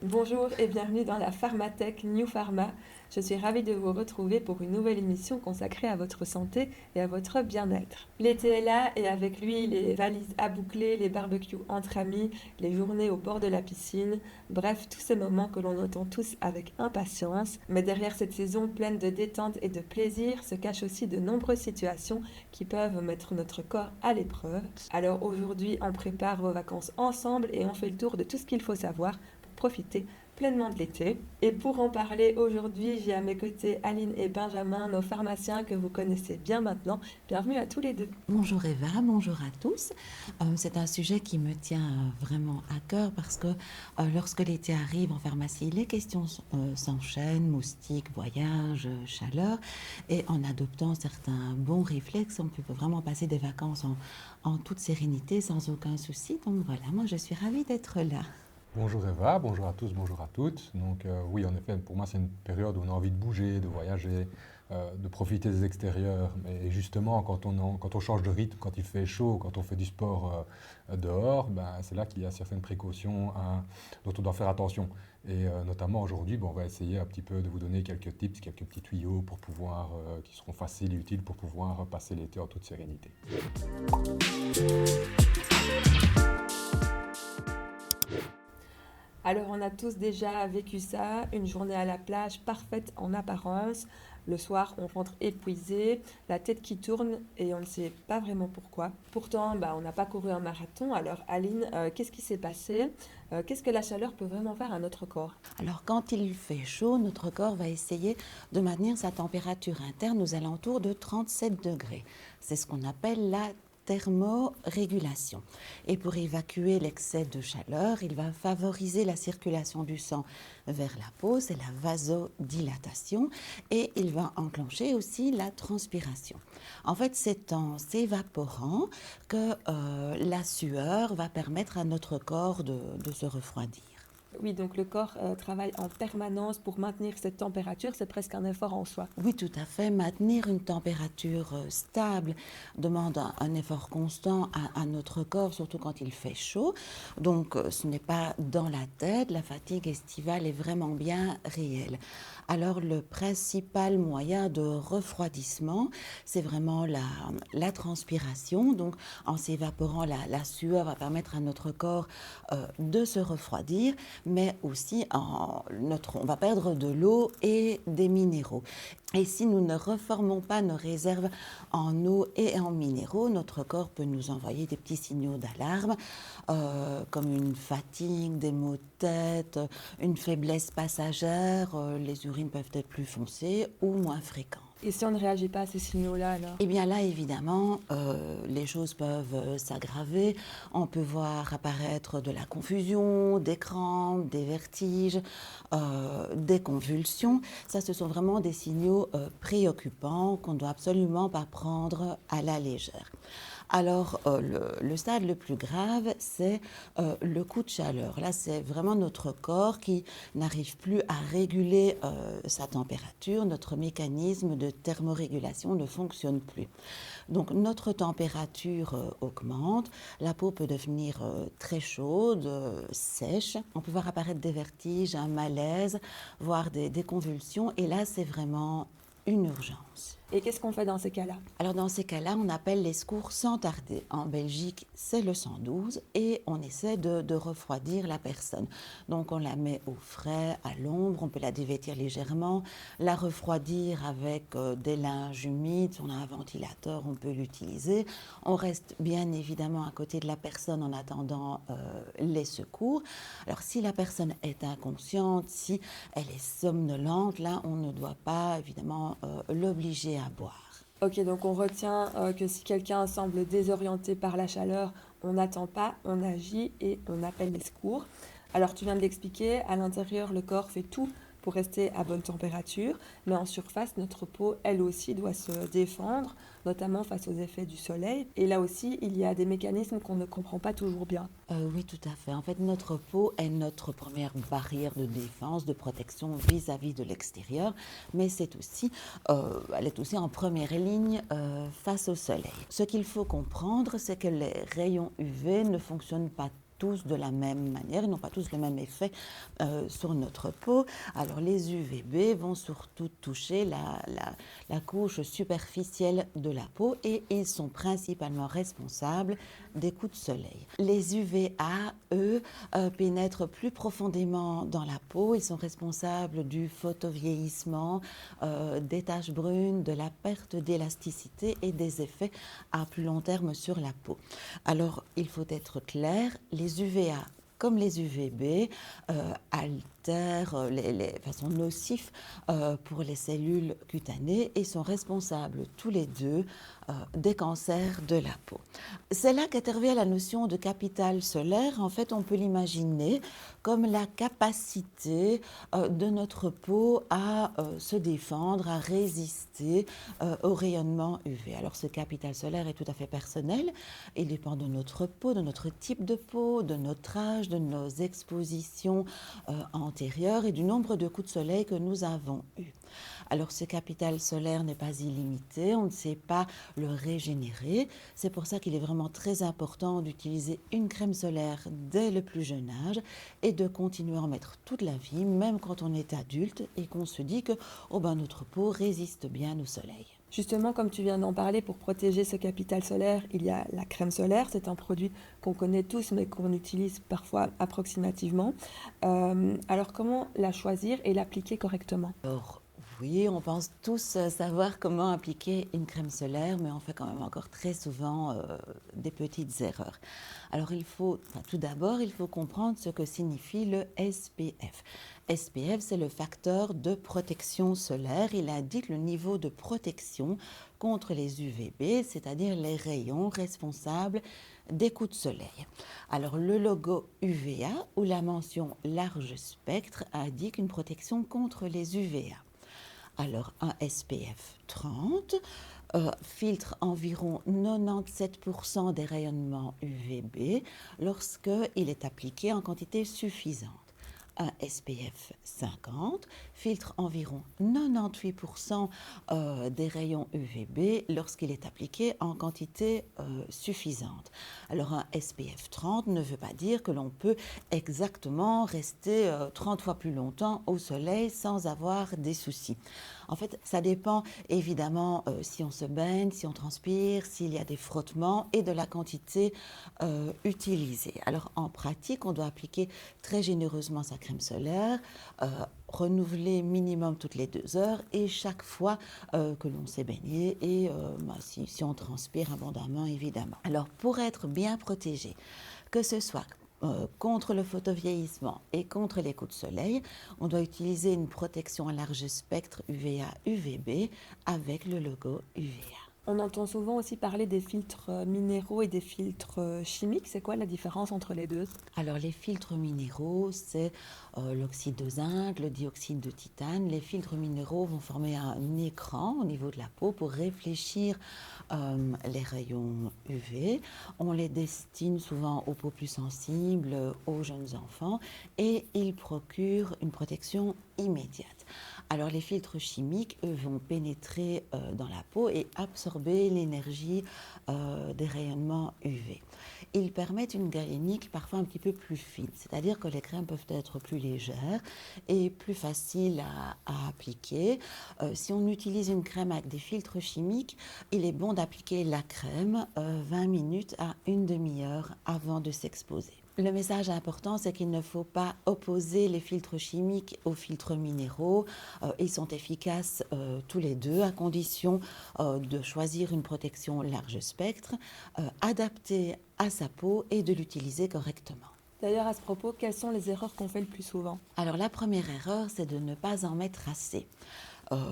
Bonjour et bienvenue dans la Pharmatech New Pharma. Je suis ravie de vous retrouver pour une nouvelle émission consacrée à votre santé et à votre bien-être. L'été est là et avec lui les valises à boucler, les barbecues entre amis, les journées au bord de la piscine, bref, tous ces moments que l'on attend tous avec impatience. Mais derrière cette saison pleine de détente et de plaisir se cachent aussi de nombreuses situations qui peuvent mettre notre corps à l'épreuve. Alors aujourd'hui, on prépare vos vacances ensemble et on fait le tour de tout ce qu'il faut savoir profiter pleinement de l'été. Et pour en parler aujourd'hui, j'ai à mes côtés Aline et Benjamin, nos pharmaciens que vous connaissez bien maintenant. Bienvenue à tous les deux. Bonjour Eva, bonjour à tous. C'est un sujet qui me tient vraiment à cœur parce que lorsque l'été arrive en pharmacie, les questions s'enchaînent, moustiques, voyages, chaleur. Et en adoptant certains bons réflexes, on peut vraiment passer des vacances en toute sérénité, sans aucun souci. Donc voilà, moi je suis ravie d'être là. Bonjour Eva, bonjour à tous, bonjour à toutes. Donc oui, en effet, pour moi, c'est une période où on a envie de bouger, de voyager, de profiter des extérieurs. Et justement, quand on change de rythme, quand il fait chaud, quand on fait du sport dehors, c'est là qu'il y a certaines précautions dont on doit faire attention. Et notamment aujourd'hui, on va essayer un petit peu de vous donner quelques tips, quelques petits tuyaux pour pouvoir, qui seront faciles et utiles pour pouvoir passer l'été en toute sérénité. Alors on a tous déjà vécu ça, une journée à la plage parfaite en apparence. Le soir, on rentre épuisé, la tête qui tourne et on ne sait pas vraiment pourquoi. Pourtant, on n'a pas couru un marathon. Alors Aline, qu'est-ce qui s'est passé? Qu'est-ce que la chaleur peut vraiment faire à notre corps? Alors quand il fait chaud, notre corps va essayer de maintenir sa température interne aux alentours de 37 degrés. C'est ce qu'on appelle la thermorégulation. Et pour évacuer l'excès de chaleur, il va favoriser la circulation du sang vers la peau, c'est la vasodilatation, et il va enclencher aussi la transpiration. En fait, c'est en s'évaporant que la sueur va permettre à notre corps de se refroidir. Oui, donc le corps travaille en permanence pour maintenir cette température, c'est presque un effort en soi. Oui, tout à fait. Maintenir une température stable demande un effort constant à notre corps, surtout quand il fait chaud. Donc, ce n'est pas dans la tête. La fatigue estivale est vraiment bien réelle. Alors, le principal moyen de refroidissement, c'est vraiment la transpiration. Donc, en s'évaporant, la sueur va permettre à notre corps de se refroidir, mais aussi on va perdre de l'eau et des minéraux. Et si nous ne reformons pas nos réserves en eau et en minéraux, notre corps peut nous envoyer des petits signaux d'alarme, comme une fatigue, des maux de tête, une faiblesse passagère, les urines peuvent être plus foncées ou moins fréquentes. Et si on ne réagit pas à ces signaux-là, alors? Eh bien là, évidemment, les choses peuvent s'aggraver. On peut voir apparaître de la confusion, des crampes, des vertiges, des convulsions. Ça, ce sont vraiment des signaux préoccupants qu'on ne doit absolument pas prendre à la légère. Alors, le stade le plus grave, c'est le coup de chaleur. Là, c'est vraiment notre corps qui n'arrive plus à réguler sa température. Notre mécanisme de thermorégulation ne fonctionne plus. Donc, notre température augmente, la peau peut devenir très chaude, sèche. On peut voir apparaître des vertiges, un malaise, voire des convulsions. Et là, c'est vraiment une urgence. Et qu'est-ce qu'on fait dans ces cas-là? Alors dans ces cas-là, on appelle les secours sans tarder. En Belgique, c'est le 112 et on essaie de refroidir la personne. Donc on la met au frais, à l'ombre, on peut la dévêtir légèrement, la refroidir avec des linges humides. Si on a un ventilateur, on peut l'utiliser. On reste bien évidemment à côté de la personne en attendant les secours. Alors si la personne est inconsciente, si elle est somnolente, là on ne doit pas évidemment l'obliger à boire. Ok, donc on retient que si quelqu'un semble désorienté par la chaleur, on n'attend pas, on agit et on appelle les secours. Alors tu viens de l'expliquer, à l'intérieur, le corps fait tout pour rester à bonne température, mais en surface, notre peau, elle aussi, doit se défendre, notamment face aux effets du soleil. Et là aussi, il y a des mécanismes qu'on ne comprend pas toujours bien. Oui, tout à fait. En fait, notre peau est notre première barrière de défense, de protection vis-à-vis de l'extérieur, mais elle est aussi en première ligne face au soleil. Ce qu'il faut comprendre, c'est que les rayons UV ne fonctionnent pas tous de la même manière, ils n'ont pas tous le même effet sur notre peau. Alors les UVB vont surtout toucher la couche superficielle de la peau et ils sont principalement responsables des coups de soleil. Les UVA, eux, pénètrent plus profondément dans la peau, ils sont responsables du photovieillissement, des taches brunes, de la perte d'élasticité et des effets à plus long terme sur la peau. Alors il faut être clair, les UVA comme les UVB sont nocifs pour les cellules cutanées et sont responsables tous les deux des cancers de la peau. C'est là qu'intervient la notion de capital solaire. En fait, on peut l'imaginer comme la capacité de notre peau à se défendre, à résister au rayonnement UV. Alors, ce capital solaire est tout à fait personnel. Il dépend de notre peau, de notre type de peau, de notre âge, de nos expositions antérieures et du nombre de coups de soleil que nous avons eus. Alors ce capital solaire n'est pas illimité, on ne sait pas le régénérer. C'est pour ça qu'il est vraiment très important d'utiliser une crème solaire dès le plus jeune âge et de continuer à en mettre toute la vie, même quand on est adulte et qu'on se dit que notre peau résiste bien au soleil. Justement, comme tu viens d'en parler, pour protéger ce capital solaire, il y a la crème solaire. C'est un produit qu'on connaît tous, mais qu'on utilise parfois approximativement. Alors, comment la choisir et l'appliquer correctement? Alors, oui, on pense tous savoir comment appliquer une crème solaire, mais on fait quand même encore très souvent des petites erreurs. Alors, tout d'abord, il faut comprendre ce que signifie le SPF. SPF, c'est le facteur de protection solaire. Il indique le niveau de protection contre les UVB, c'est-à-dire les rayons responsables des coups de soleil. Alors, le logo UVA ou la mention large spectre indique une protection contre les UVA. Alors, un SPF 30 filtre environ 97% des rayonnements UVB lorsqu'il est appliqué en quantité suffisante. Un SPF 50 filtre environ 98% des rayons UVB lorsqu'il est appliqué en quantité suffisante. Alors un SPF 30 ne veut pas dire que l'on peut exactement rester 30 fois plus longtemps au soleil sans avoir des soucis. En fait, ça dépend évidemment si on se baigne, si on transpire, s'il y a des frottements et de la quantité utilisée. Alors en pratique, on doit appliquer très généreusement sa crème solaire, renouveler minimum toutes les 2 heures et chaque fois que l'on s'est baigné et si on transpire abondamment évidemment. Alors pour être bien protégé, que ce soit contre le photovieillissement et contre les coups de soleil, on doit utiliser une protection à large spectre UVA-UVB avec le logo UVA. On entend souvent aussi parler des filtres minéraux et des filtres chimiques. C'est quoi la différence entre les deux? Alors les filtres minéraux, c'est l'oxyde de zinc, le dioxyde de titane. Les filtres minéraux vont former un écran au niveau de la peau pour réfléchir les rayons UV. On les destine souvent aux peaux plus sensibles, aux jeunes enfants, et ils procurent une protection immédiate. Alors les filtres chimiques, eux, vont pénétrer dans la peau et absorber l'énergie des rayonnements UV. Ils permettent une galénique parfois un petit peu plus fine, c'est-à-dire que les crèmes peuvent être plus légères et plus faciles à appliquer. Si on utilise une crème avec des filtres chimiques, il est bon d'appliquer la crème 20 minutes à une demi-heure avant de s'exposer. Le message important, c'est qu'il ne faut pas opposer les filtres chimiques aux filtres minéraux. Ils sont efficaces tous les deux, à condition de choisir une protection large spectre, adaptée à sa peau et de l'utiliser correctement. D'ailleurs, à ce propos, quelles sont les erreurs qu'on fait le plus souvent? Alors la première erreur, c'est de ne pas en mettre assez.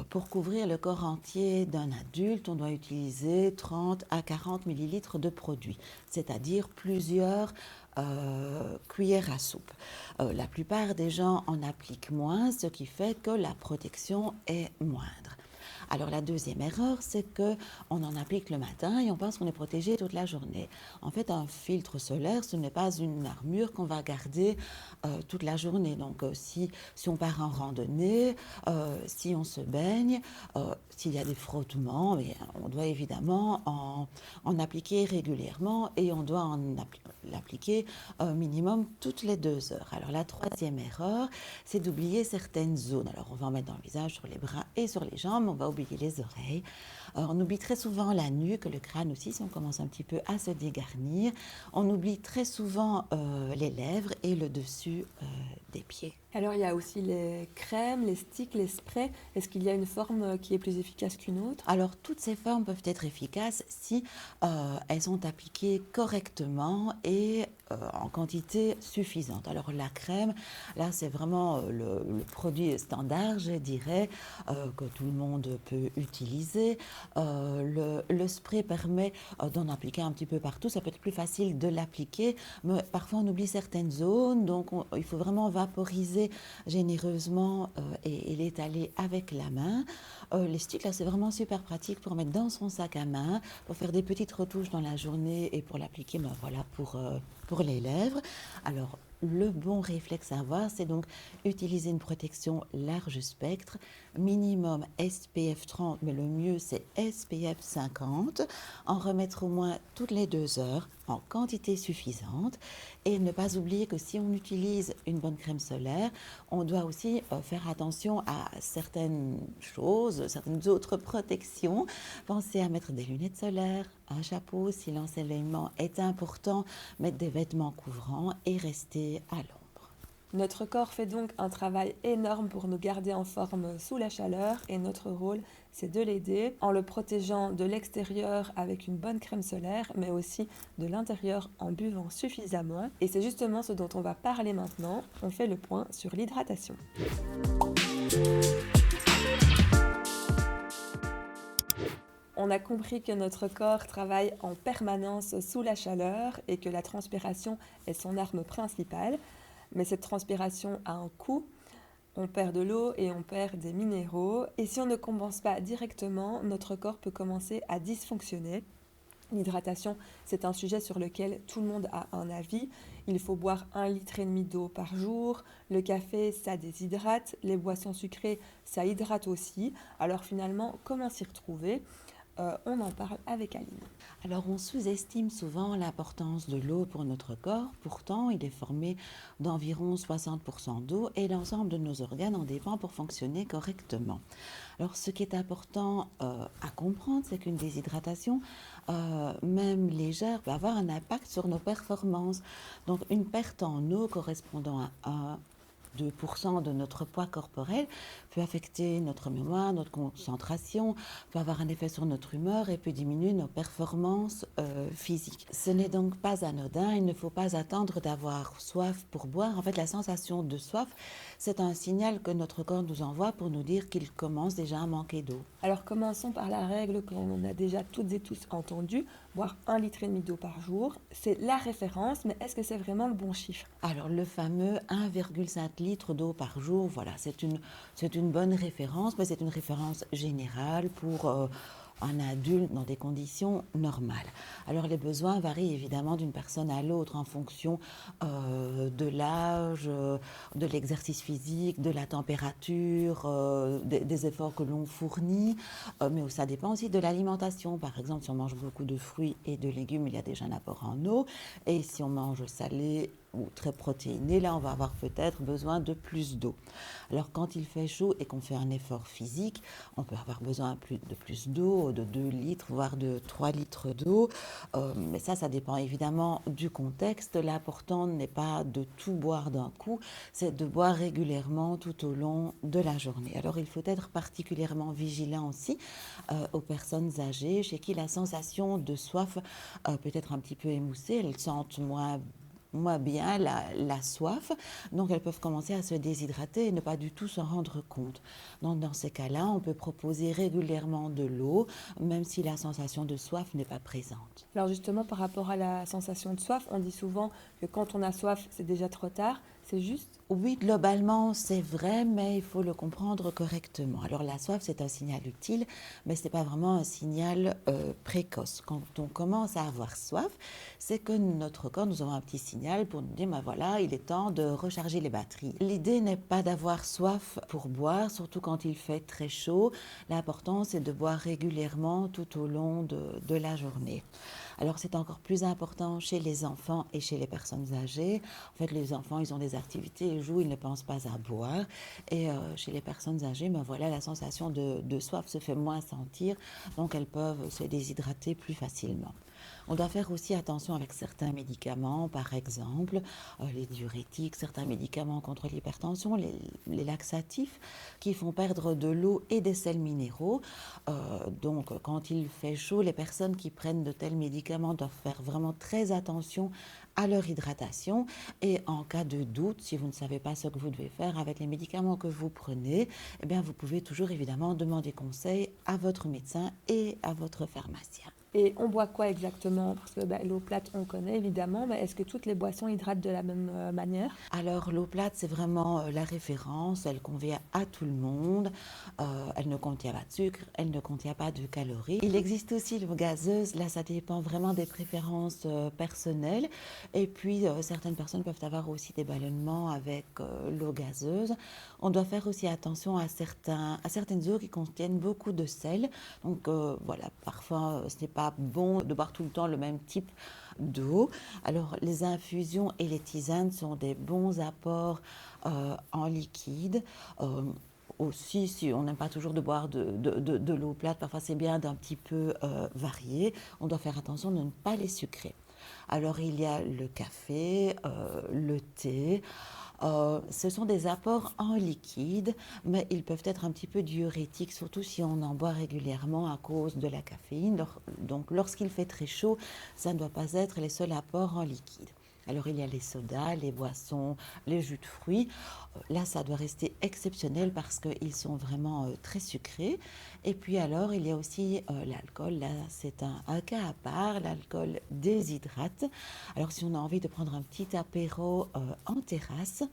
Pour couvrir le corps entier d'un adulte, on doit utiliser 30 à 40 millilitres de produit, c'est-à-dire plusieurs cuillère à soupe. La plupart des gens en appliquent moins, ce qui fait que la protection est moindre. Alors la deuxième erreur, c'est qu'on en applique le matin et on pense qu'on est protégé toute la journée. En fait, un filtre solaire, ce n'est pas une armure qu'on va garder toute la journée. Donc si on part en randonnée, si on se baigne, s'il y a des frottements, on doit évidemment en appliquer régulièrement et on doit l'appliquer minimum toutes les 2 heures. Alors la troisième erreur, c'est d'oublier certaines zones. Alors on va en mettre dans le visage, sur les bras et sur les jambes, on va oublier les oreilles. On oublie très souvent la nuque, le crâne aussi, si on commence un petit peu à se dégarnir. On oublie très souvent les lèvres et le dessus des pieds. Alors il y a aussi les crèmes, les sticks, les sprays. Est-ce qu'il y a une forme qui est plus efficace qu'une autre? Alors toutes ces formes peuvent être efficaces si elles sont appliquées correctement et en quantité suffisante. Alors la crème, là c'est vraiment le produit standard, je dirais, que tout le monde peut utiliser. Le spray permet d'en appliquer un petit peu partout. Ça peut être plus facile de l'appliquer, mais parfois on oublie certaines zones, donc il faut vraiment vaporiser généreusement et l'étaler avec la main. Les sticks, là, c'est vraiment super pratique pour mettre dans son sac à main, pour faire des petites retouches dans la journée et pour l'appliquer voilà, pour les lèvres. Alors, le bon réflexe à avoir, c'est donc utiliser une protection large spectre, minimum SPF 30, mais le mieux c'est SPF 50, en remettre au moins toutes les 2 heures en quantité suffisante et ne pas oublier que si on utilise une bonne crème solaire, on doit aussi faire attention à certaines choses, certaines autres protections. Pensez à mettre des lunettes solaires, un chapeau si l'ensoleillement est important, mettre des vêtements couvrants et rester à l'ombre. Notre corps fait donc un travail énorme pour nous garder en forme sous la chaleur et notre rôle, c'est de l'aider en le protégeant de l'extérieur avec une bonne crème solaire, mais aussi de l'intérieur en buvant suffisamment. Et c'est justement ce dont on va parler maintenant. On fait le point sur l'hydratation. On a compris que notre corps travaille en permanence sous la chaleur et que la transpiration est son arme principale. Mais cette transpiration a un coût. On perd de l'eau et on perd des minéraux. Et si on ne compense pas directement, notre corps peut commencer à dysfonctionner. L'hydratation, c'est un sujet sur lequel tout le monde a un avis. Il faut boire 1,5 litre d'eau par jour. Le café, ça déshydrate. Les boissons sucrées, ça hydrate aussi. Alors finalement, comment s'y retrouver ? On en parle avec Aline. Alors on sous-estime souvent l'importance de l'eau pour notre corps, pourtant il est formé d'environ 60% d'eau et l'ensemble de nos organes en dépend pour fonctionner correctement. Alors ce qui est important à comprendre, c'est qu'une déshydratation, même légère, peut avoir un impact sur nos performances. Donc une perte en eau correspondant à 2% de notre poids corporel peut affecter notre mémoire, notre concentration, peut avoir un effet sur notre humeur et peut diminuer nos performances physiques. Ce n'est donc pas anodin, il ne faut pas attendre d'avoir soif pour boire. En fait, la sensation de soif, c'est un signal que notre corps nous envoie pour nous dire qu'il commence déjà à manquer d'eau. Alors commençons par la règle qu'on a déjà toutes et tous entendue, boire 1,5 litre d'eau par jour. C'est la référence, mais est-ce que c'est vraiment le bon chiffre ? Alors le fameux 1,5 litre d'eau par jour, voilà, c'est une bonne référence, mais c'est une référence générale pour un adulte dans des conditions normales. Alors les besoins varient évidemment d'une personne à l'autre en fonction de l'âge, de l'exercice physique, de la température, des efforts que l'on fournit, mais ça dépend aussi de l'alimentation. Par exemple, si on mange beaucoup de fruits et de légumes, il y a déjà un apport en eau, et si on mange salé ou très protéiné, là on va avoir peut-être besoin de plus d'eau. Alors quand il fait chaud et qu'on fait un effort physique, on peut avoir besoin de plus d'eau, de 2 litres, voire de 3 litres d'eau. Mais ça dépend évidemment du contexte. L'important n'est pas de tout boire d'un coup, c'est de boire régulièrement tout au long de la journée. Alors il faut être particulièrement vigilant aussi aux personnes âgées chez qui la sensation de soif peut être un petit peu émoussée, elles sentent moins moins bien la soif, donc elles peuvent commencer à se déshydrater et ne pas du tout s'en rendre compte. Donc dans ces cas-là, on peut proposer régulièrement de l'eau, même si la sensation de soif n'est pas présente. Alors justement, par rapport à la sensation de soif, on dit souvent que quand on a soif, c'est déjà trop tard. C'est juste? Oui, globalement, c'est vrai, mais il faut le comprendre correctement. Alors la soif, c'est un signal utile, mais ce n'est pas vraiment un signal précoce. Quand on commence à avoir soif, c'est que notre corps, nous avons un petit signal pour nous dire, ben voilà, il est temps de recharger les batteries. L'idée n'est pas d'avoir soif pour boire, surtout quand il fait très chaud. L'important, c'est de boire régulièrement tout au long de la journée. Alors c'est encore plus important chez les enfants et chez les personnes âgées. En fait, les enfants, ils ont des activités, ils jouent, ils ne pensent pas à boire. Et chez les personnes âgées, ben voilà, la sensation de soif se fait moins sentir, donc elles peuvent se déshydrater plus facilement. On doit faire aussi attention avec certains médicaments, par exemple les diurétiques, certains médicaments contre l'hypertension, les laxatifs qui font perdre de l'eau et des sels minéraux. Donc quand il fait chaud, les personnes qui prennent de tels médicaments doivent faire vraiment très attention à leur hydratation et en cas de doute, si vous ne savez pas ce que vous devez faire avec les médicaments que vous prenez, eh bien vous pouvez toujours évidemment demander conseil à votre médecin et à votre pharmacien. Et on boit quoi exactement? Parce que l'eau plate, on connaît évidemment, mais est-ce que toutes les boissons hydratent de la même manière? Alors l'eau plate, c'est vraiment la référence, elle convient à tout le monde, elle ne contient pas de sucre, elle ne contient pas de calories. Il existe aussi l'eau gazeuse, là ça dépend vraiment des préférences personnelles, et puis certaines personnes peuvent avoir aussi des ballonnements avec l'eau gazeuse. On doit faire aussi attention à certaines eaux qui contiennent beaucoup de sel, donc voilà, parfois ce n'est pas bon de boire tout le temps le même type d'eau. Alors les infusions et les tisanes sont des bons apports en liquide. Aussi, si on n'aime pas toujours de boire de l'eau plate, parfois c'est bien d'un petit peu varier. On doit faire attention de ne pas les sucrer. Alors il y a le café, le thé. Ce sont des apports en liquide, mais ils peuvent être un petit peu diurétiques, surtout si on en boit régulièrement à cause de la caféine. Donc lorsqu'il fait très chaud, ça ne doit pas être les seuls apports en liquide. Alors il y a les sodas, les boissons, les jus de fruits. Là, ça doit rester exceptionnel parce qu'ils sont vraiment très sucrés. Et puis alors, il y a aussi l'alcool. Là, c'est un cas à part. L'alcool déshydrate. Alors si on a envie de prendre un petit apéro en terrasse,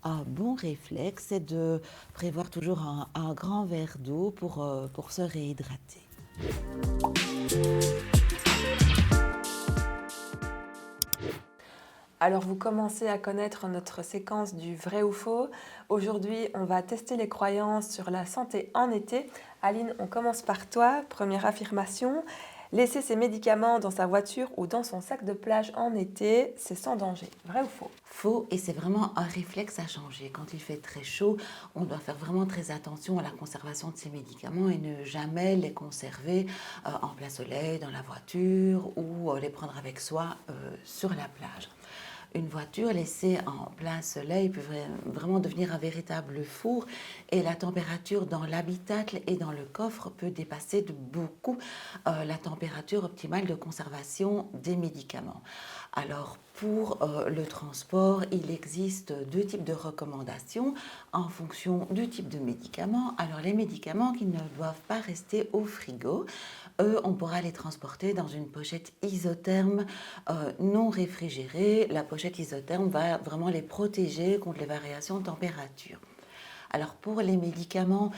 un bon réflexe, c'est de prévoir toujours un grand verre d'eau pour se réhydrater. Alors vous commencez à connaître notre séquence du vrai ou faux. Aujourd'hui, on va tester les croyances sur la santé en été. Aline, on commence par toi. Première affirmation. Laisser ses médicaments dans sa voiture ou dans son sac de plage en été, c'est sans danger. Vrai ou faux? Faux, et c'est vraiment un réflexe à changer. Quand il fait très chaud, on doit faire vraiment très attention à la conservation de ces médicaments et ne jamais les conserver en plein soleil, dans la voiture ou les prendre avec soi sur la plage. Une voiture laissée en plein soleil peut vraiment devenir un véritable four et la température dans l'habitacle et dans le coffre peut dépasser de beaucoup la température optimale de conservation des médicaments. Alors pour le transport, il existe deux types de recommandations en fonction du type de médicament. Alors les médicaments qui ne doivent pas rester au frigo, eux, on pourra les transporter dans une pochette isotherme non réfrigérée. La pochette isotherme va vraiment les protéger contre les variations de température. Alors pour les médicaments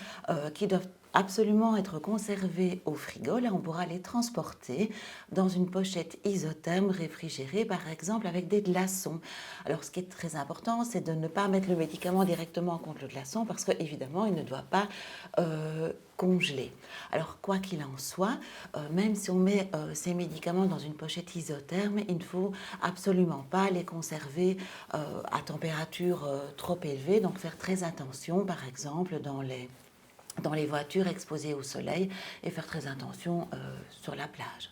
qui doivent absolument être conservés au frigo, là on pourra les transporter dans une pochette isotherme réfrigérée, par exemple avec des glaçons. Alors ce qui est très important, c'est de ne pas mettre le médicament directement contre le glaçon parce qu'évidemment il ne doit pas congeler. Alors quoi qu'il en soit, même si on met ces médicaments dans une pochette isotherme, il ne faut absolument pas les conserver à température trop élevée, donc faire très attention par exemple dans les voitures exposées au soleil et faire très attention sur la plage.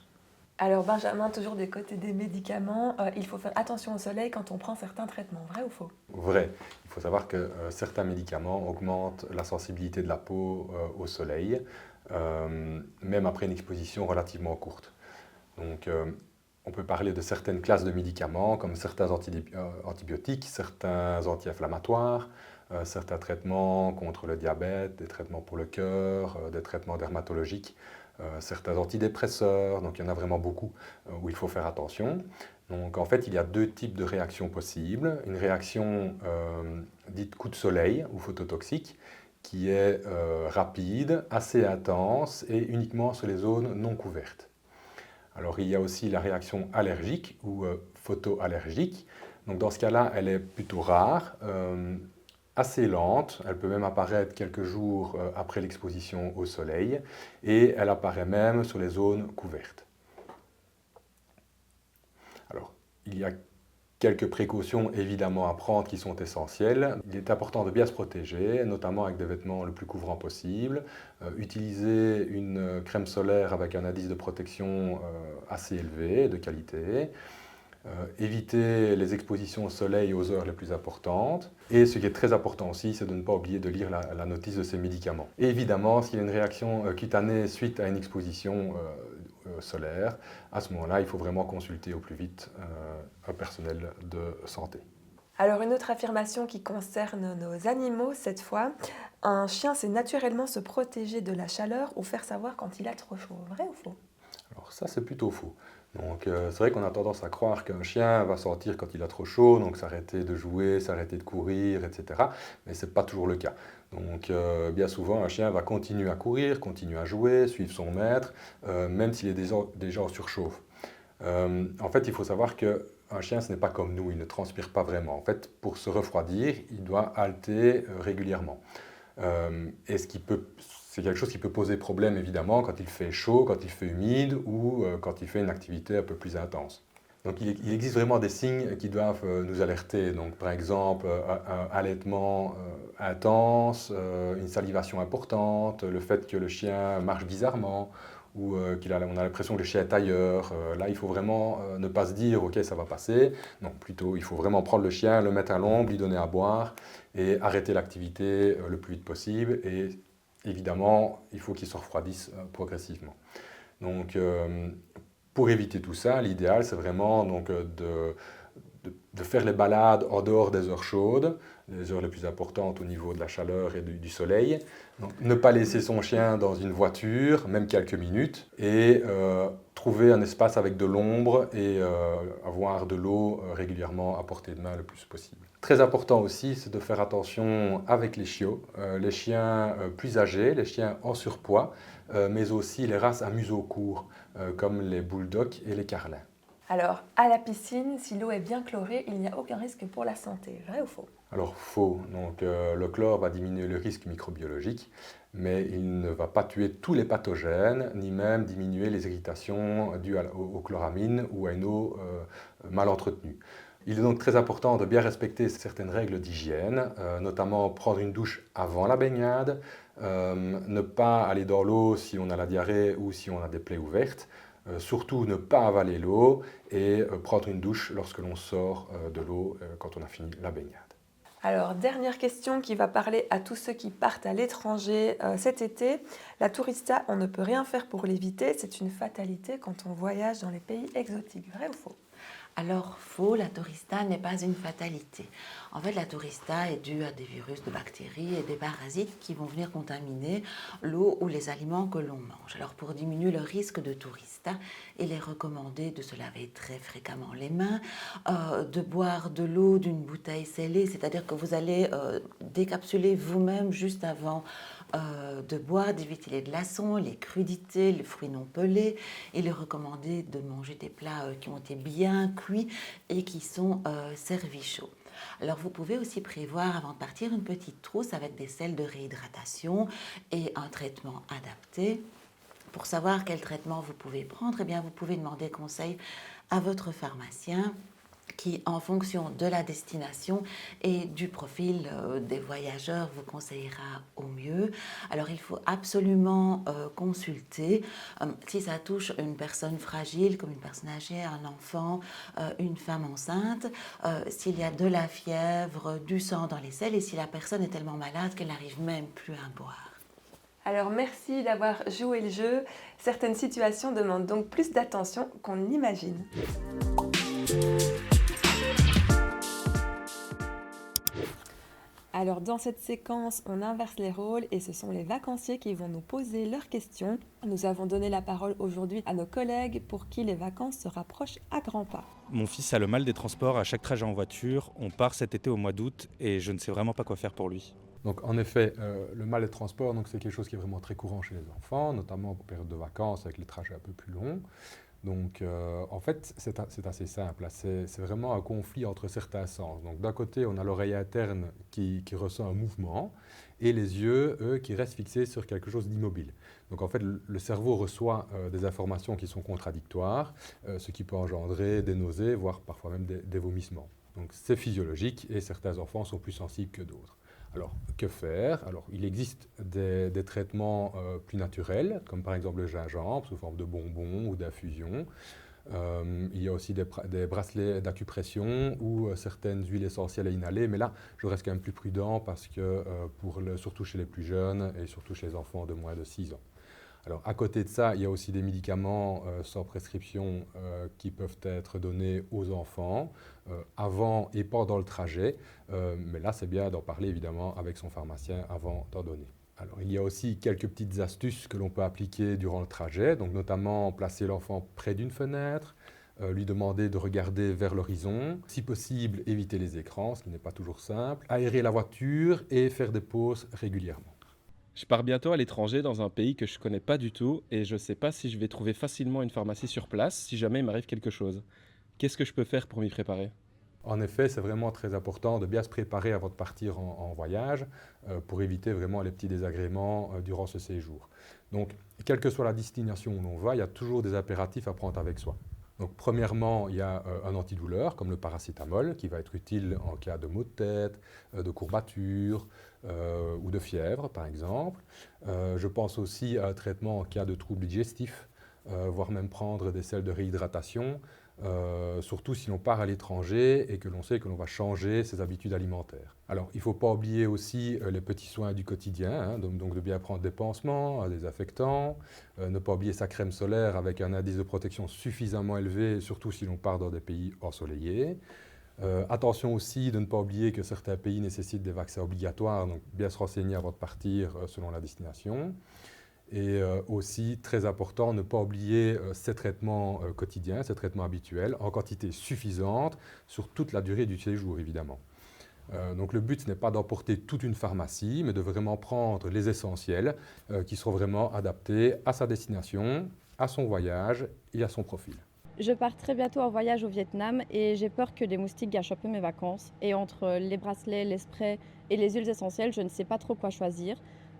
Alors Benjamin, toujours du côté des médicaments, il faut faire attention au soleil quand on prend certains traitements. Vrai ou faux? Vrai. Il faut savoir que certains médicaments augmentent la sensibilité de la peau au soleil, même après une exposition relativement courte. Donc On peut parler de certaines classes de médicaments, comme certains antibiotiques, certains anti-inflammatoires, certains traitements contre le diabète, des traitements pour le cœur, des traitements dermatologiques, certains antidépresseurs. Donc il y en a vraiment beaucoup où il faut faire attention. Donc en fait, il y a deux types de réactions possibles. Une réaction dite coup de soleil ou phototoxique, qui est rapide, assez intense et uniquement sur les zones non couvertes. Alors il y a aussi la réaction allergique ou photoallergique. Donc dans ce cas-là, elle est plutôt rare, assez lente. Elle peut même apparaître quelques jours après l'exposition au soleil et elle apparaît même sur les zones couvertes. Alors il y a quelques précautions évidemment à prendre qui sont essentielles. Il est important de bien se protéger, notamment avec des vêtements le plus couvrants possible. Utiliser une crème solaire avec un indice de protection assez élevé, de qualité. Éviter les expositions au soleil aux heures les plus importantes. Et ce qui est très important aussi, c'est de ne pas oublier de lire la notice de ces médicaments. Et évidemment, s'il y a une réaction cutanée suite à une exposition solaire, à ce moment-là, il faut vraiment consulter au plus vite un personnel de santé. Alors une autre affirmation qui concerne nos animaux cette fois, un chien sait naturellement se protéger de la chaleur ou faire savoir quand il a trop chaud, vrai ou faux? Alors ça, c'est plutôt faux. Donc c'est vrai qu'on a tendance à croire qu'un chien va sortir quand il a trop chaud, donc s'arrêter de jouer, s'arrêter de courir, etc. Mais ce n'est pas toujours le cas. Donc bien souvent, un chien va continuer à courir, continuer à jouer, suivre son maître, même s'il est déjà en surchauffe. En fait, il faut savoir qu'un chien, ce n'est pas comme nous, il ne transpire pas vraiment. En fait, pour se refroidir, il doit halter régulièrement. Et c'est quelque chose qui peut poser problème évidemment quand il fait chaud, quand il fait humide ou quand il fait une activité un peu plus intense. Donc il existe vraiment des signes qui doivent nous alerter. Donc par exemple un allaitement intense, une salivation importante, le fait que le chien marche bizarrement ou on a l'impression que le chien est ailleurs. Là il faut vraiment ne pas se dire ok ça va passer. Non, plutôt il faut vraiment prendre le chien, le mettre à l'ombre, lui donner à boire et arrêter l'activité le plus vite possible. Et évidemment, il faut qu'il se refroidisse progressivement. Donc, pour éviter tout ça, l'idéal, c'est vraiment donc, de faire les balades en dehors des heures chaudes, les heures les plus importantes au niveau de la chaleur et du soleil. Donc, ne pas laisser son chien dans une voiture, même quelques minutes, et trouver un espace avec de l'ombre et avoir de l'eau régulièrement à portée de main le plus possible. Très important aussi, c'est de faire attention avec les chiots, les chiens plus âgés, les chiens en surpoids, mais aussi les races à museau court, comme les bulldogs et les carlins. Alors, à la piscine, si l'eau est bien chlorée, il n'y a aucun risque pour la santé, vrai ou faux? Alors faux, donc le chlore va diminuer le risque microbiologique, mais il ne va pas tuer tous les pathogènes, ni même diminuer les irritations dues aux chloramines ou à une eau mal entretenue. Il est donc très important de bien respecter certaines règles d'hygiène, notamment prendre une douche avant la baignade, ne pas aller dans l'eau si on a la diarrhée ou si on a des plaies ouvertes, surtout ne pas avaler l'eau et prendre une douche lorsque l'on sort de l'eau quand on a fini la baignade. Alors, dernière question qui va parler à tous ceux qui partent à l'étranger cet été. La tourista, on ne peut rien faire pour l'éviter, c'est une fatalité quand on voyage dans les pays exotiques, vrai ou faux? Alors, faux, la tourista n'est pas une fatalité. En fait, la tourista est due à des virus, de bactéries et des parasites qui vont venir contaminer l'eau ou les aliments que l'on mange. Alors, pour diminuer le risque de tourista, il est recommandé de se laver très fréquemment les mains, de boire de l'eau d'une bouteille scellée, c'est-à-dire que vous allez décapsuler vous-même juste avant de boire, d'éviter les glaçons, les crudités, les fruits non pelés. Il est recommandé de manger des plats qui ont été bien cuits et qui sont servis chauds. Alors vous pouvez aussi prévoir avant de partir une petite trousse avec des sels de réhydratation et un traitement adapté. Pour savoir quel traitement vous pouvez prendre, eh bien vous pouvez demander conseil à votre pharmacien qui, en fonction de la destination et du profil des voyageurs, vous conseillera au mieux. Alors, il faut absolument consulter si ça touche une personne fragile, comme une personne âgée, un enfant, une femme enceinte, s'il y a de la fièvre, du sang dans les selles et si la personne est tellement malade qu'elle n'arrive même plus à boire. Alors merci d'avoir joué le jeu. Certaines situations demandent donc plus d'attention qu'on ne l'imagine. Alors dans cette séquence, on inverse les rôles et ce sont les vacanciers qui vont nous poser leurs questions. Nous avons donné la parole aujourd'hui à nos collègues pour qui les vacances se rapprochent à grands pas. Mon fils a le mal des transports à chaque trajet en voiture. On part cet été au mois d'août et je ne sais vraiment pas quoi faire pour lui. Donc en effet, le mal des transports, donc, c'est quelque chose qui est vraiment très courant chez les enfants, notamment pour période de vacances avec les trajets un peu plus longs. Donc en fait, c'est assez simple. Là. C'est vraiment un conflit entre certains sens. Donc d'un côté, on a l'oreille interne qui ressent un mouvement et les yeux, eux, qui restent fixés sur quelque chose d'immobile. Donc en fait, le cerveau reçoit des informations qui sont contradictoires, ce qui peut engendrer des nausées, voire parfois même des vomissements. Donc c'est physiologique et certains enfants sont plus sensibles que d'autres. Alors, que faire? Alors, il existe des traitements plus naturels, comme par exemple le gingembre, sous forme de bonbons ou d'infusion. Il y a aussi des bracelets d'acupression ou certaines huiles essentielles à inhaler, mais là, je reste quand même plus prudent parce que, surtout chez les plus jeunes et surtout chez les enfants de moins de 6 ans. Alors, à côté de ça, il y a aussi des médicaments sans prescription qui peuvent être donnés aux enfants avant et pendant le trajet. Mais là, c'est bien d'en parler évidemment avec son pharmacien avant d'en donner. Alors, il y a aussi quelques petites astuces que l'on peut appliquer durant le trajet, donc notamment placer l'enfant près d'une fenêtre, lui demander de regarder vers l'horizon, si possible éviter les écrans, ce qui n'est pas toujours simple, aérer la voiture et faire des pauses régulièrement. Je pars bientôt à l'étranger dans un pays que je connais pas du tout et je sais pas si je vais trouver facilement une pharmacie sur place si jamais il m'arrive quelque chose. Qu'est-ce que je peux faire pour m'y préparer? En effet, c'est vraiment très important de bien se préparer avant de partir en voyage pour éviter vraiment les petits désagréments durant ce séjour. Donc, quelle que soit la destination où l'on va, il y a toujours des impératifs à prendre avec soi. Donc, premièrement, il y a un antidouleur comme le paracétamol qui va être utile en cas de maux de tête, de courbatures ou de fièvre par exemple. Je pense aussi à un traitement en cas de troubles digestifs, voire même prendre des sels de réhydratation, surtout si l'on part à l'étranger et que l'on sait que l'on va changer ses habitudes alimentaires. Alors, il ne faut pas oublier aussi les petits soins du quotidien, hein, donc de bien prendre des pansements, des affectants, ne pas oublier sa crème solaire avec un indice de protection suffisamment élevé, surtout si l'on part dans des pays ensoleillés. Attention aussi de ne pas oublier que certains pays nécessitent des vaccins obligatoires, donc bien se renseigner avant de partir selon la destination. Et aussi, très important, ne pas oublier ces traitements quotidiens, ces traitements habituels, en quantité suffisante sur toute la durée du séjour, évidemment. Donc le but, ce n'est pas d'emporter toute une pharmacie, mais de vraiment prendre les essentiels qui seront vraiment adaptés à sa destination, à son voyage et à son profil. Je pars très bientôt en voyage au Vietnam et j'ai peur que les moustiques gâchent un peu mes vacances. Et entre les bracelets, les sprays et les huiles essentielles, je ne sais pas trop quoi choisir.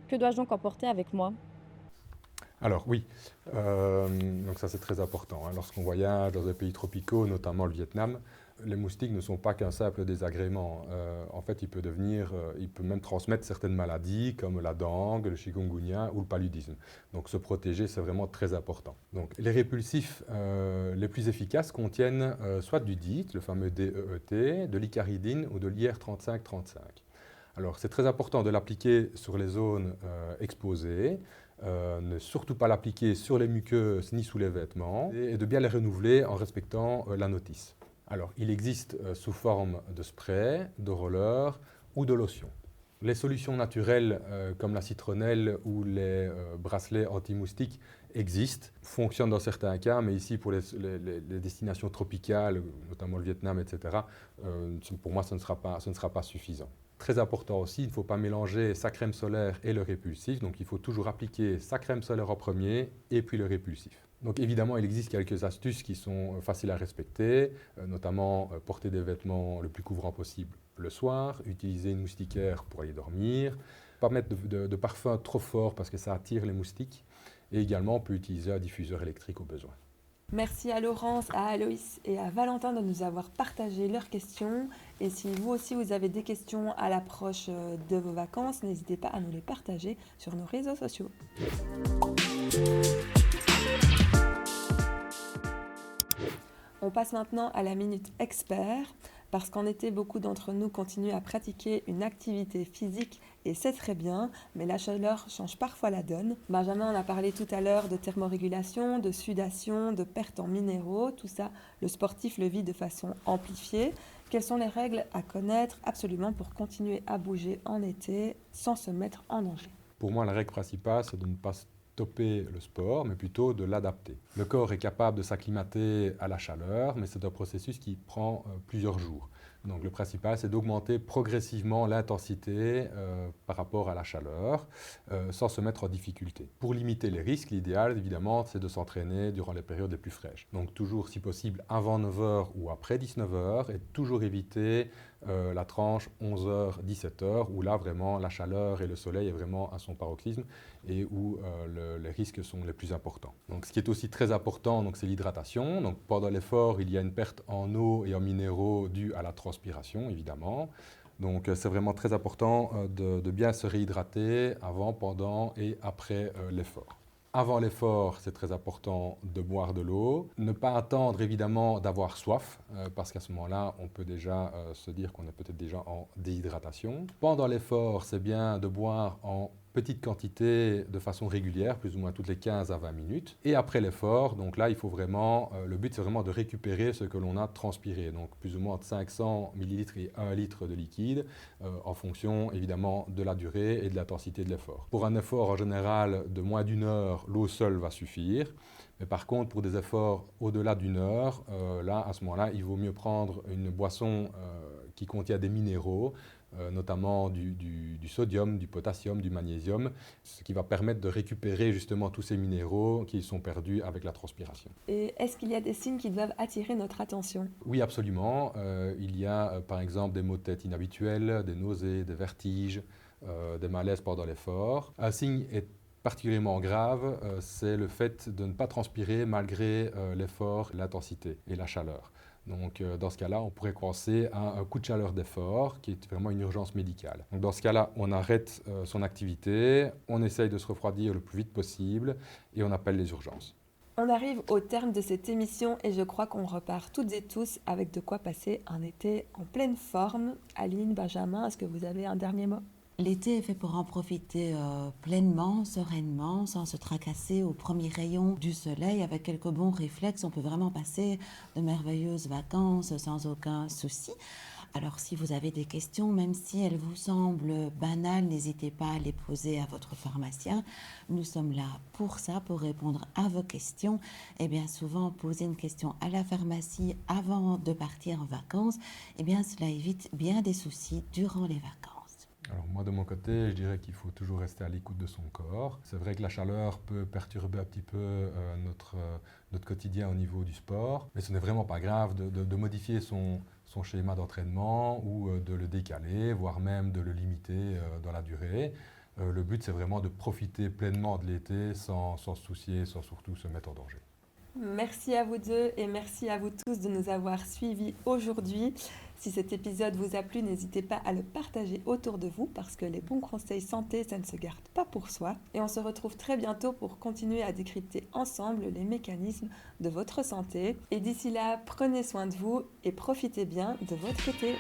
Que dois-je donc emporter avec moi ? Alors oui, donc ça c'est très important. Hein. Lorsqu'on voyage dans des pays tropicaux, notamment le Vietnam, les moustiques ne sont pas qu'un simple désagrément. En fait, il peut même transmettre certaines maladies comme la dengue, le chikungunya ou le paludisme. Donc se protéger, c'est vraiment très important. Donc les répulsifs les plus efficaces contiennent soit du DEET, le fameux DEET, de l'icaridine ou de l'IR3535. Alors c'est très important de l'appliquer sur les zones exposées, ne surtout pas l'appliquer sur les muqueuses ni sous les vêtements et de bien les renouveler en respectant la notice. Alors, il existe sous forme de spray, de roller ou de lotion. Les solutions naturelles comme la citronnelle ou les bracelets anti-moustiques existent, fonctionnent dans certains cas, mais ici pour les destinations tropicales, notamment le Vietnam, etc., pour moi ce ne sera pas suffisant. Très important aussi, il ne faut pas mélanger sa crème solaire et le répulsif, donc il faut toujours appliquer sa crème solaire en premier et puis le répulsif. Donc évidemment, il existe quelques astuces qui sont faciles à respecter, notamment porter des vêtements le plus couvrants possible le soir, utiliser une moustiquaire pour aller dormir, pas mettre de parfum trop fort parce que ça attire les moustiques, et également on peut utiliser un diffuseur électrique au besoin. Merci à Laurence, à Aloïs et à Valentin de nous avoir partagé leurs questions. Et si vous aussi vous avez des questions à l'approche de vos vacances, n'hésitez pas à nous les partager sur nos réseaux sociaux. On passe maintenant à la Minute Expert, parce qu'en été, beaucoup d'entre nous continuent à pratiquer une activité physique et c'est très bien, mais la chaleur change parfois la donne. Benjamin en a parlé tout à l'heure de thermorégulation, de sudation, de perte en minéraux, tout ça, le sportif le vit de façon amplifiée. Quelles sont les règles à connaître absolument pour continuer à bouger en été sans se mettre en danger? Pour moi, la règle principale, c'est de ne pas stopper le sport, mais plutôt de l'adapter. Le corps est capable de s'acclimater à la chaleur, mais c'est un processus qui prend plusieurs jours. Donc le principal, c'est d'augmenter progressivement l'intensité par rapport à la chaleur, sans se mettre en difficulté. Pour limiter les risques, l'idéal, évidemment, c'est de s'entraîner durant les périodes les plus fraîches. Donc toujours, si possible, avant 9h ou après 19h, et toujours éviter la tranche 11h, 17h, où là, vraiment, la chaleur et le soleil est vraiment à son paroxysme et où les risques sont les plus importants. Donc ce qui est aussi très important, c'est l'hydratation. Donc pendant l'effort, il y a une perte en eau et en minéraux due à la transpiration, évidemment. Donc c'est vraiment très important de bien se réhydrater avant, pendant et après l'effort. Avant l'effort, c'est très important de boire de l'eau. Ne pas attendre évidemment d'avoir soif, parce qu'à ce moment-là, on peut déjà se dire qu'on est peut-être déjà en déhydratation. Pendant l'effort, c'est bien de boire en petite quantité de façon régulière, plus ou moins toutes les 15 à 20 minutes. Et après l'effort, donc là, il faut vraiment, le but c'est vraiment de récupérer ce que l'on a transpiré, donc plus ou moins entre 500 ml et 1 litre de liquide, en fonction évidemment de la durée et de l'intensité de l'effort. Pour un effort en général de moins d'une heure, l'eau seule va suffire. Mais par contre, pour des efforts au-delà d'une heure, là, à ce moment-là, il vaut mieux prendre une boisson qui contient des minéraux, notamment du sodium, du potassium, du magnésium, ce qui va permettre de récupérer justement tous ces minéraux qui sont perdus avec la transpiration. Et est-ce qu'il y a des signes qui doivent attirer notre attention? Oui, absolument. Il y a par exemple des maux de tête inhabituels, des nausées, des vertiges, des malaises pendant l'effort. Un signe est particulièrement grave, c'est le fait de ne pas transpirer malgré l'effort, l'intensité et la chaleur. Donc dans ce cas-là, on pourrait penser à un coup de chaleur d'effort qui est vraiment une urgence médicale. Donc dans ce cas-là, on arrête son activité, on essaye de se refroidir le plus vite possible et on appelle les urgences. On arrive au terme de cette émission et je crois qu'on repart toutes et tous avec de quoi passer un été en pleine forme. Aline, Benjamin, est-ce que vous avez un dernier mot? L'été est fait pour en profiter pleinement, sereinement, sans se tracasser aux premiers rayons du soleil. Avec quelques bons réflexes, on peut vraiment passer de merveilleuses vacances sans aucun souci. Alors si vous avez des questions, même si elles vous semblent banales, n'hésitez pas à les poser à votre pharmacien. Nous sommes là pour ça, pour répondre à vos questions. Et bien souvent, poser une question à la pharmacie avant de partir en vacances, eh bien cela évite bien des soucis durant les vacances. Alors moi de mon côté, je dirais qu'il faut toujours rester à l'écoute de son corps. C'est vrai que la chaleur peut perturber un petit peu notre quotidien au niveau du sport, mais ce n'est vraiment pas grave de modifier son schéma d'entraînement ou de le décaler, voire même de le limiter dans la durée. Le but c'est vraiment de profiter pleinement de l'été sans se soucier, sans surtout se mettre en danger. Merci à vous deux et merci à vous tous de nous avoir suivis aujourd'hui. Si cet épisode vous a plu, n'hésitez pas à le partager autour de vous parce que les bons conseils santé, ça ne se garde pas pour soi. Et on se retrouve très bientôt pour continuer à décrypter ensemble les mécanismes de votre santé. Et d'ici là, prenez soin de vous et profitez bien de votre été.